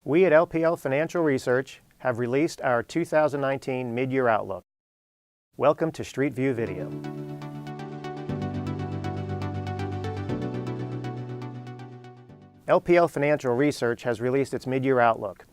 We at LPL Financial Research have released our 2019 Midyear Outlook. Welcome to Street View Video. LPL Financial Research has released its Midyear Outlook.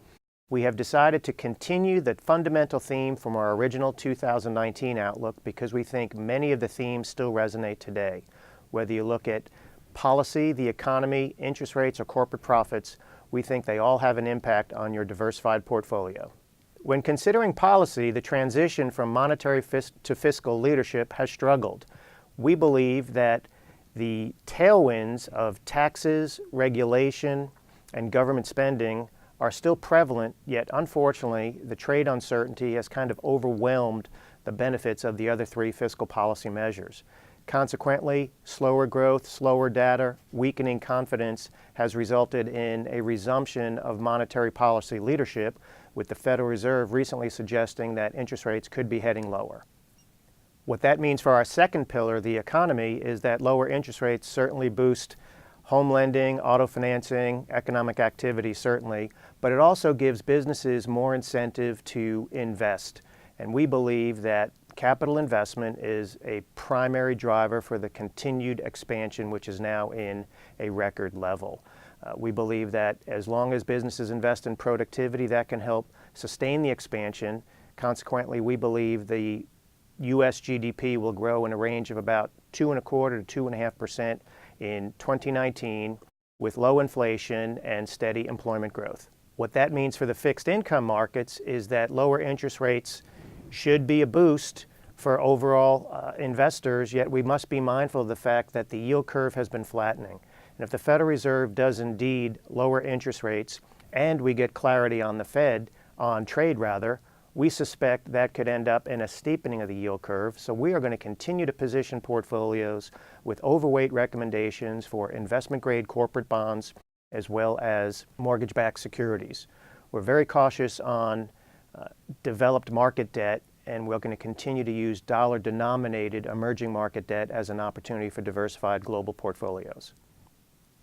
We have decided to continue the fundamental theme from our original 2019 Outlook because we think many of the themes still resonate today. Whether you look at policy, the economy, interest rates, or corporate profits, we think they all have an impact on your diversified portfolio. When considering policy, the transition from monetary to fiscal leadership has struggled. We believe that the tailwinds of taxes, regulation, and government spending are still prevalent, yet unfortunately, the trade uncertainty has kind of overwhelmed the benefits of the other three fiscal policy measures. Consequently, slower growth, slower data, weakening confidence has resulted in a resumption of monetary policy leadership, with the Federal Reserve recently suggesting that interest rates could be heading lower. What that means for our second pillar, the economy, is that lower interest rates certainly boost home lending, auto financing, economic activity certainly, but it also gives businesses more incentive to invest. And we believe that capital investment is a primary driver for the continued expansion, which is now in a record level. We believe that as long as businesses invest in productivity, that can help sustain the expansion. Consequently, we believe the U.S. GDP will grow in a range of about 2.25% to 2.5% in 2019 with low inflation and steady employment growth. What that means for the fixed income markets is that lower interest rates should be a boost for overall investors, yet we must be mindful of the fact that the yield curve has been flattening. And if the Federal Reserve does indeed lower interest rates and we get clarity on the Fed, on trade rather, we suspect that could end up in a steepening of the yield curve. So we are going to continue to position portfolios with overweight recommendations for investment-grade corporate bonds as well as mortgage-backed securities. We're very cautious on developed market debt, and we're going to continue to use dollar-denominated emerging market debt as an opportunity for diversified global portfolios.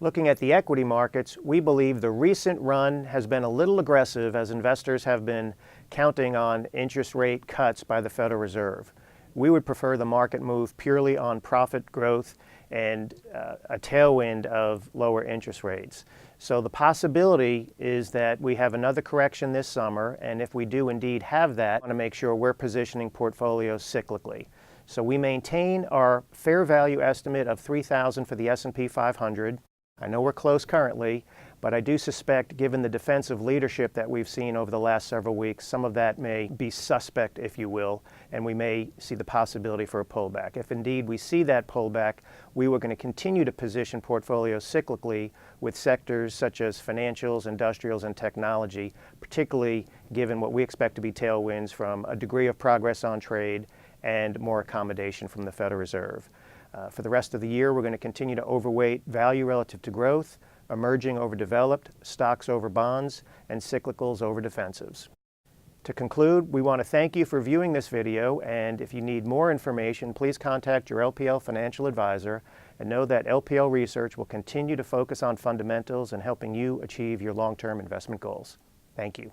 Looking at the equity markets, we believe the recent run has been a little aggressive as investors have been counting on interest rate cuts by the Federal Reserve. We would prefer the market move purely on profit growth and a tailwind of lower interest rates. So the possibility is that we have another correction this summer, and if we do indeed have that, we want to make sure we're positioning portfolios cyclically. So we maintain our fair value estimate of 3,000 for the S&P 500. I know we're close currently, but I do suspect, given the defensive leadership that we've seen over the last several weeks, some of that may be suspect, if you will, and we may see the possibility for a pullback. If indeed we see that pullback, we were going to continue to position portfolios cyclically with sectors such as financials, industrials, and technology, particularly given what we expect to be tailwinds from a degree of progress on trade and more accommodation from the Federal Reserve. For the rest of the year, we're going to continue to overweight value relative to growth, emerging over developed, stocks over bonds, and cyclicals over defensives. To conclude, we want to thank you for viewing this video, and if you need more information, please contact your LPL financial advisor, and know that LPL Research will continue to focus on fundamentals and helping you achieve your long-term investment goals. Thank you.